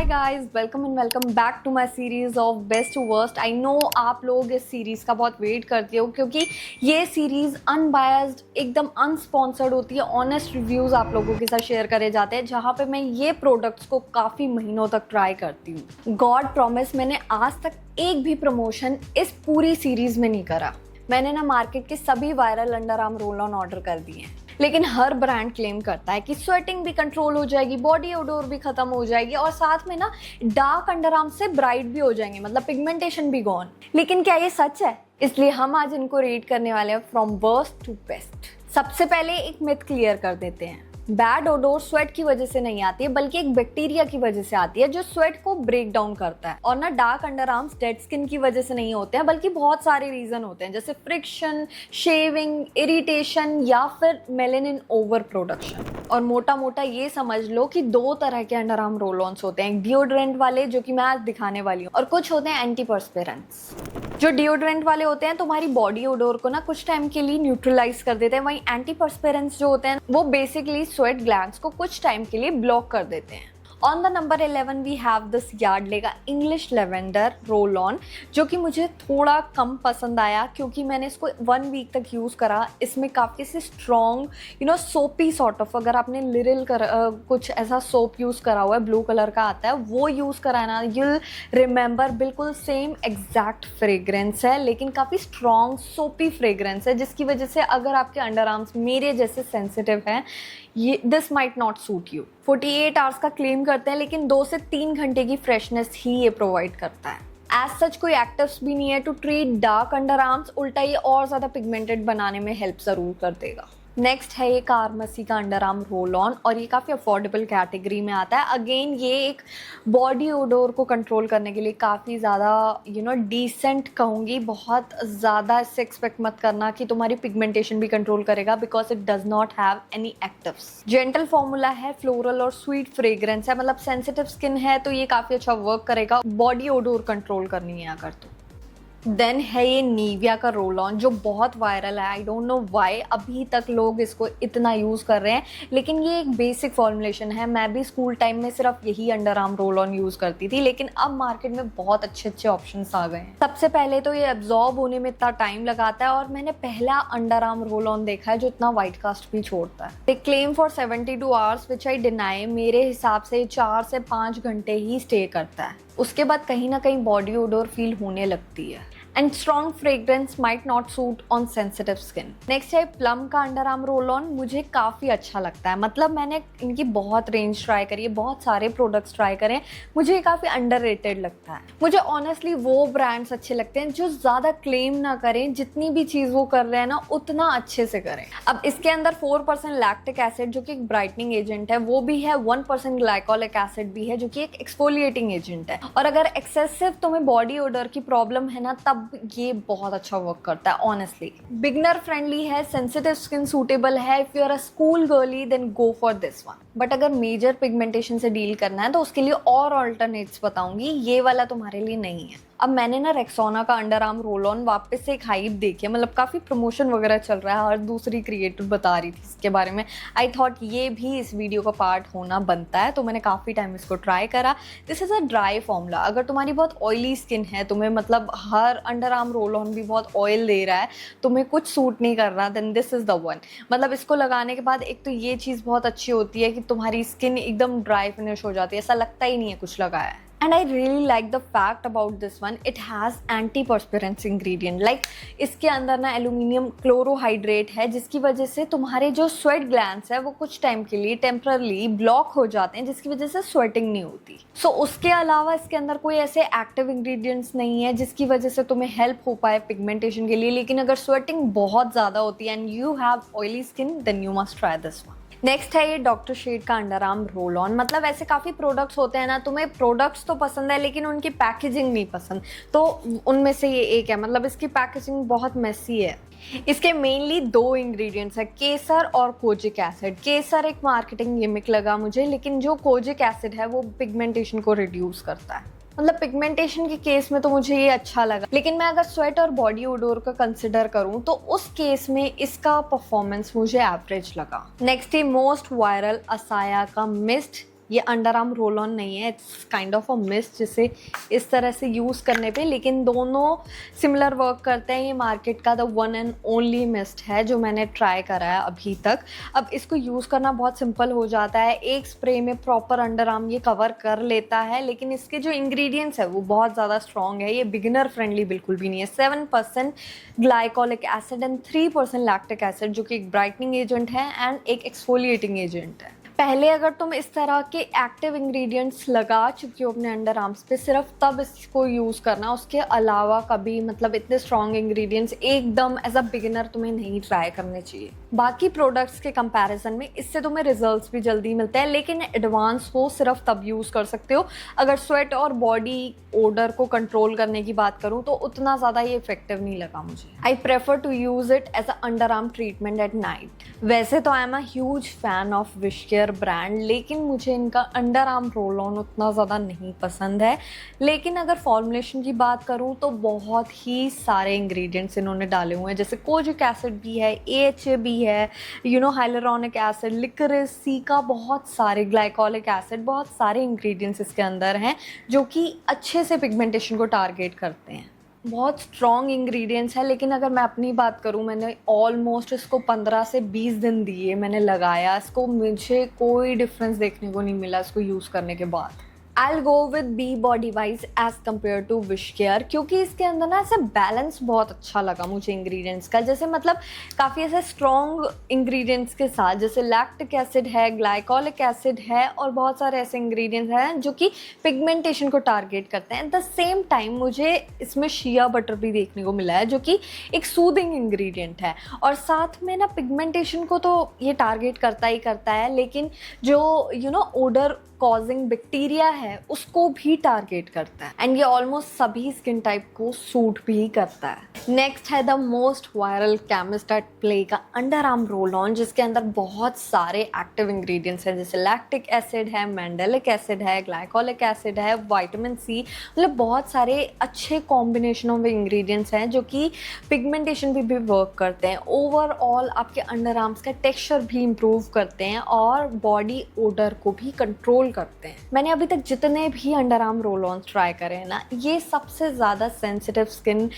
Guys, welcome and welcome back to my series of best to worst. I know आप लोग इस series का बहुत वेट करते हो क्योंकि ये सीरीज अनबायस्ड, एकदम अनस्पॉन्सर्ड होती है। ऑनेस्ट रिव्यूज आप लोगों के साथ शेयर करे जाते हैं, जहाँ पे मैं ये प्रोडक्ट्स को काफ़ी महीनों तक ट्राई करती हूँ। गॉड प्रॉमिस, मैंने आज तक एक भी प्रमोशन इस पूरी सीरीज में नहीं करा। मैंने ना मार्केट के सभी viral under arm roll on order कर दिए हैं, लेकिन हर ब्रांड क्लेम करता है कि स्वेटिंग भी कंट्रोल हो जाएगी, बॉडी ओडोर भी खत्म हो जाएगी और साथ में ना डार्क अंडर आर्म से ब्राइट भी हो जाएंगे, मतलब पिगमेंटेशन भी गॉन। लेकिन क्या ये सच है? इसलिए हम आज इनको रेट करने वाले हैं फ्रॉम वर्स्ट टू बेस्ट। सबसे पहले एक मिथ क्लियर कर देते हैं। बैड ओडोर स्वेट की वजह से नहीं आती है, बल्कि एक बैक्टीरिया की वजह से आती है जो स्वेट को ब्रेक डाउन करता है। और ना dark under arms dead skin की वजह से नहीं होते हैं, बल्कि बहुत सारे रीजन होते हैं, जैसे फ्रिक्शन, शेविंग, इरिटेशन या फिर मेलेनिन ओवर प्रोडक्शन। और मोटा मोटा ये समझ लो कि दो तरह के अंडर आर्म रोल ऑन्स होते हैं, डिओड्रेंट वाले जो कि मैं आज दिखाने वाली हूँ, और कुछ होते हैं एंटीपर्स्पिरेंट्स। जो डिओड्रेंट वाले होते हैं तुम्हारी बॉडी ओडोर को ना कुछ टाइम के लिए न्यूट्रलाइज कर देते हैं, वहीं एंटीपर्स्पिरेंट्स जो होते हैं वो बेसिकली स्वेट ग्लैंड्स को कुछ टाइम के लिए ब्लॉक कर देते हैं। On the number 11 we have this Yardley का इंग्लिश लेवेंडर रोल ऑन, जो कि मुझे थोड़ा कम पसंद आया क्योंकि मैंने इसको 1 वीक तक यूज़ करा। इसमें काफ़ी से स्ट्रॉन्ग सोपी सॉर्ट ऑफ, अगर आपने लिरिल कुछ ऐसा सोप यूज़ करा हुआ है, ब्लू कलर का आता है, वो यूज़ करा है ना, यूल रिमेंबर बिल्कुल सेम एग्जैक्ट फ्रेग्रेंस है, लेकिन काफ़ी स्ट्रॉन्ग सोपी फ्रेग्रेंस है, जिसकी वजह से अगर आपके अंडर आर्म्स मेरे जैसे सेंसिटिव हैं, ये this might not suit you. 48 hours का क्लेम करते हैं, लेकिन 2 से 3 घंटे की फ्रेशनेस ही ये प्रोवाइड करता है। एज सच कोई एक्टिव्स भी नहीं है to treat dark under arms, उल्टा ये और ज़्यादा पिगमेंटेड बनाने में हेल्प ज़रूर कर देगा। नेक्स्ट है ये कारमसी का अंडर आर्म रोल ऑन, और ये काफ़ी अफोर्डेबल कैटेगरी में आता है। अगेन ये एक बॉडी ओडोर को कंट्रोल करने के लिए काफ़ी ज़्यादा डिसेंट कहूँगी। बहुत ज़्यादा इससे एक्सपेक्ट मत करना कि तुम्हारी पिगमेंटेशन भी कंट्रोल करेगा, because it does not have any actives. Gentle formula है, फ्लोरल और स्वीट फ्रेग्रेंस है, मतलब सेंसिटिव स्किन है तो ये काफ़ी अच्छा वर्क करेगा बॉडी ओडोर कंट्रोल करनी है अगर तो। देन है ये निविया का रोल ऑन, जो बहुत वायरल है। आई डोंट नो व्हाई अभी तक लोग इसको इतना यूज़ कर रहे हैं, लेकिन ये एक बेसिक फॉर्मुलेशन है। मैं भी स्कूल टाइम में सिर्फ यही under arm roll on use करती थी, लेकिन अब मार्केट में बहुत अच्छे अच्छे ऑप्शंस आ गए हैं। सबसे पहले तो ये एब्जॉर्ब होने में इतना टाइम लगाता है, और मैंने पहला अंडर आर्म रोल ऑन देखा है जो इतना वाइट कास्ट भी छोड़ता है। They claim for 72 hours which I deny. मेरे हिसाब से 4 से 5 घंटे ही स्टे करता है, उसके बाद कहीं ना कहीं बॉडी ओडोर फील होने लगती है। And strong fragrance might not suit on sensitive skin. Next है प्लम का अंडर आर्म रोल ऑन, मुझे काफ़ी अच्छा लगता है। मतलब मैंने इनकी बहुत रेंज ट्राई करी है, बहुत सारे प्रोडक्ट्स ट्राई करें, मुझे ये काफ़ी अंडररेटेड लगता है। मुझे ऑनेस्टली वो ब्रांड्स अच्छे लगते हैं जो ज़्यादा क्लेम ना करें, जितनी भी चीज़ वो कर रहे हैं ना उतना अच्छे से करें। अब इसके अंदर 4% लैक्टिक एसिड जो कि एक ब्राइटनिंग एजेंट है वो भी है, 1% ग्लाइकोलिक एसिड भी है जो कि एक एक्सफोलिएटिंग एजेंट है। और अगर एक्सेसिव तुम्हें बॉडी ओडर की प्रॉब्लम है ना, तब ये बहुत अच्छा वर्क करता है। ऑनेस्टली बिगनर फ्रेंडली है, सेंसिटिव स्किन सूटेबल है। If you are a school girly then go for this one. But अगर मेजर पिगमेंटेशन से डील करना है तो उसके लिए और ऑल्टरनेट्स बताऊंगी, ये वाला तुम्हारे लिए नहीं है। अब मैंने ना रेक्सोना का अंडर आर्म रोल ऑन वापस से एक हाइप देखी है, मतलब काफ़ी प्रमोशन वगैरह चल रहा है, हर दूसरी क्रिएटर बता रही थी इसके बारे में। आई थॉट ये भी इस वीडियो का पार्ट होना बनता है, तो मैंने काफ़ी टाइम इसको ट्राई करा। This is a dry formula. अगर तुम्हारी बहुत ऑयली स्किन है, तुम्हें मतलब her under arm roll on भी बहुत ऑयल दे रहा है, तुम्हें कुछ सूट नहीं कर रहा, then this is the one. मतलब इसको लगाने के बाद एक तो ये चीज़ बहुत अच्छी होती है कि तुम्हारी स्किन एकदम ड्राई फिनिश हो जाती है, ऐसा लगता ही नहीं है कुछ लगाया है। And I really like the fact about this one, it has antiperspirants ingredient, like इसके अंदर ना एल्यूमिनियम क्लोरोहाइड्रेट है, जिसकी वजह से तुम्हारे जो स्वेट ग्लैंड्स है वो कुछ टाइम के लिए टेम्परली ब्लॉक हो जाते हैं, जिसकी वजह से स्वेटिंग नहीं होती। सो उसके अलावा इसके अंदर कोई ऐसे एक्टिव इंग्रेडिएंट्स नहीं है जिसकी वजह से तुम्हें हेल्प हो पाए पिगमेंटेशन के लिए। लेकिन अगर स्वेटिंग बहुत ज़्यादा होती है and you have oily skin, then you must try this one. Next है ये डॉक्टर शेड का अंडर आर्म रोल ऑन। मतलब ऐसे काफ़ी प्रोडक्ट्स होते हैं ना, तुम्हें प्रोडक्ट्स तो पसंद है लेकिन उनकी पैकेजिंग नहीं पसंद, तो उनमें से ये एक है। मतलब इसकी पैकेजिंग बहुत मेसी है। इसके मेनली 2 इंग्रेडिएंट्स है, केसर और कोजिक एसिड। केसर एक मार्केटिंग गिमिक लगा मुझे, लेकिन जो कोजिक एसिड है वो पिगमेंटेशन को रिड्यूस करता है। मतलब पिगमेंटेशन के केस में तो मुझे ये अच्छा लगा, लेकिन मैं अगर स्वेट और बॉडी ओडोर का कंसिडर करूं तो उस केस में इसका परफॉर्मेंस मुझे एवरेज लगा। नेक्स्ट है मोस्ट वायरल असाया का मिस्ट ये अंडर आर्म रोल ऑन नहीं है, it's kind of a mist जिसे इस तरह से यूज़ करने पे, लेकिन दोनों सिमिलर वर्क करते हैं। ये मार्केट का the one and only mist है जो मैंने ट्राई करा है अभी तक। अब इसको यूज़ करना बहुत सिंपल हो जाता है, एक स्प्रे में प्रॉपर अंडर आर्म ये कवर कर लेता है, लेकिन इसके जो इंग्रेडिएंट्स है वो बहुत ज़्यादा स्ट्रॉन्ग है। ये बिगिनर फ्रेंडली बिल्कुल भी नहीं है। 7% glycolic acid and 3% lactic acid जो कि एक ब्राइटनिंग एजेंट है एंड एक एक्सफोलिएटिंग एजेंट है। पहले अगर तुम इस तरह के एक्टिव इंग्रेडिएंट्स लगा चुके हो अपने अंडर आर्म्स पे, सिर्फ तब इसको यूज़ करना। उसके अलावा कभी मतलब इतने स्ट्रॉन्ग इंग्रेडिएंट्स एकदम एज अ बिगिनर तुम्हें नहीं ट्राई करने चाहिए। बाकी प्रोडक्ट्स के कंपैरिजन में इससे तुम्हें रिजल्ट्स भी जल्दी मिलते हैं, लेकिन एडवांस हो सिर्फ तब यूज़ कर सकते हो। अगर स्वेट और बॉडी ओडर को कंट्रोल करने की बात करूँ तो उतना ज़्यादा ये इफेक्टिव नहीं लगा मुझे। I prefer to use it as a underarm treatment at night. वैसे तो I am a huge fan of Wishcare brand, लेकिन मुझे इनका अंडर आर्म रोल ऑन उतना ज़्यादा नहीं पसंद है। लेकिन अगर फॉर्मुलेशन की बात करूँ तो बहुत ही सारे इंग्रेडिएंट्स इन्होंने डाले हुए हैं, जैसे कोजिक एसिड भी है, AHA भी है, हाइलुरोनिक एसिड, लिकरिस, सीका, बहुत सारे, ग्लाइकोलिक एसिड, बहुत सारे इंग्रेडिएंट्स इसके अंदर हैं जो कि अच्छे से पिगमेंटेशन को टारगेट करते हैं। बहुत स्ट्रॉन्ग इंग्रेडिएंट्स है, लेकिन अगर मैं अपनी बात करूँ, मैंने ऑलमोस्ट इसको 15 से 20 दिन दिए, मैंने लगाया इसको, मुझे कोई डिफरेंस देखने को नहीं मिला इसको यूज़ करने के बाद। I'll go with be body wise as compare to Wishcare, क्योंकि इसके अंदर ना ऐसे बैलेंस बहुत अच्छा लगा मुझे इंग्रेडिएंट्स का। जैसे मतलब काफ़ी ऐसे स्ट्रॉन्ग इंग्रेडिएंट्स के साथ, जैसे लैक्टिक एसिड है, ग्लाइकोलिक एसिड है और बहुत सारे ऐसे इंग्रेडिएंट्स हैं जो कि पिगमेंटेशन को टारगेट करते हैं। एट द सेम टाइम मुझे इसमें शिया बटर भी देखने को मिला है जो कि एक सूदिंग इंग्रेडिएंट है, और साथ में ना पिगमेंटेशन को तो ये टारगेट करता ही करता है, लेकिन जो ओडर कॉजिंग बैक्टीरिया है उसको भी टारगेट करता है, एंड ये ऑलमोस्ट सभी स्किन टाइप को सूट भी करता है। नेक्स्ट है the most viral chemist at play का अंडर आर्म रोल ऑन, जिसके अंदर बहुत सारे एक्टिव इंग्रेडिएंट्स हैं, जैसे लैक्टिक एसिड है, मैंडेलिक एसिड है, ग्लाइकोलिक एसिड है, विटामिन सी, मतलब बहुत सारे अच्छे कॉम्बिनेशन ऑफ इंग्रेडिएंट्स हैं जो कि पिगमेंटेशन भी वर्क करते हैं। ओवरऑल आपके अंडर आर्म्स का टेक्सचर भी इम्प्रूव करते हैं और बॉडी ओडर को भी कंट्रोल करते हैं। मैंने अभी तक जितने भी under arm roll on try करे हैं ना, ये सबसे ज़्यादा सेंसिटिव स्किन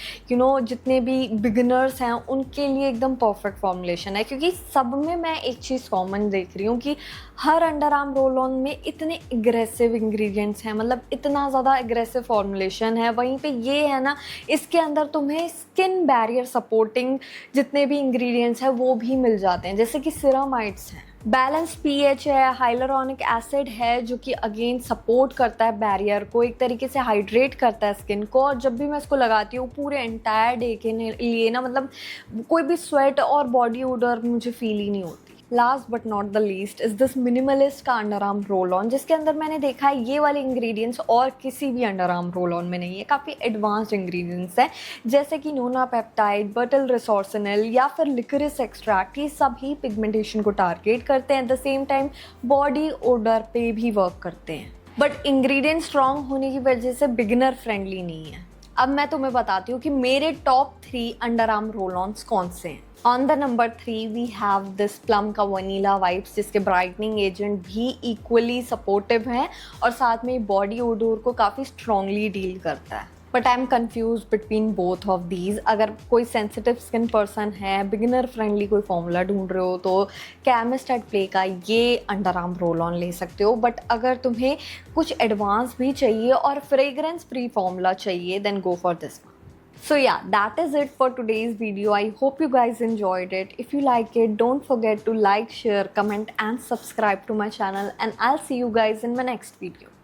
जितने भी बिगिनर्स हैं उनके लिए एकदम परफेक्ट फॉर्मुलेशन है, क्योंकि सब में मैं एक चीज़ कॉमन देख रही हूँ कि her under arm roll on में इतने एग्रेसिव इंग्रेडिएंट्स हैं, मतलब इतना ज़्यादा एग्रेसिव फॉर्मुलेशन है। वहीं पे ये है ना, इसके अंदर तुम्हें स्किन बैरियर सपोर्टिंग जितने भी इंग्रेडिएंट्स हैं वो भी मिल जाते हैं, जैसे कि सिरामाइड्स हैं, बैलेंस पीएच है, हाइलुरोनिक एसिड है जो कि अगेन सपोर्ट करता है बैरियर को, एक तरीके से हाइड्रेट करता है स्किन को। और जब भी मैं इसको लगाती हूँ पूरे एंटायर डे के लिए ना, मतलब कोई भी स्वेट और बॉडी ओडर मुझे फील ही नहीं होती। Last but not the least is this minimalist का अंडर आर्म रोल ऑन, जिसके अंदर मैंने देखा है ये वाले इंग्रेडिएंट्स और किसी भी अंडर आर्म रोल ऑन में नहीं है। काफ़ी एडवांस्ड इंग्रेडिएंट्स हैं, जैसे कि नोना पेप्टाइड, बटल रिसोर्सिनल या फिर लिकरिस एक्सट्रैक्ट, ये सभी पिगमेंटेशन को टारगेट करते हैं, at the same time body order पे भी वर्क करते हैं। बट इंग्रेडिएंट स्ट्रॉन्ग होने की वजह से बिगिनर फ्रेंडली नहीं है। अब मैं तुम्हें बताती हूँ कि मेरे top 3 under arm roll ons कौन से हैं। On the number 3 we have this Plum का वनीला वाइब्स, जिसके ब्राइटनिंग एजेंट भी इक्वली सपोर्टिव हैं और साथ में बॉडी ओडोर को काफ़ी स्ट्रॉन्गली डील करता है। But I am confuse between both of these. अगर कोई सेंसिटिव स्किन पर्सन है, बिगिनर फ्रेंडली कोई फॉर्मूला ढूंढ रहे हो, तो केमिस्ट एट प्ले का ये अंडर आर्म रोल ऑन ले सकते हो। बट अगर तुम्हें कुछ एडवांस भी चाहिए और फ्रेग्रेंस फ्री फॉर्मूला चाहिए, then go for this one. So yeah, that is it for today's video. I hope you guys enjoyed it. If you like it, don't forget to like, share, comment and subscribe to my channel, and I'll see you guys in my next video.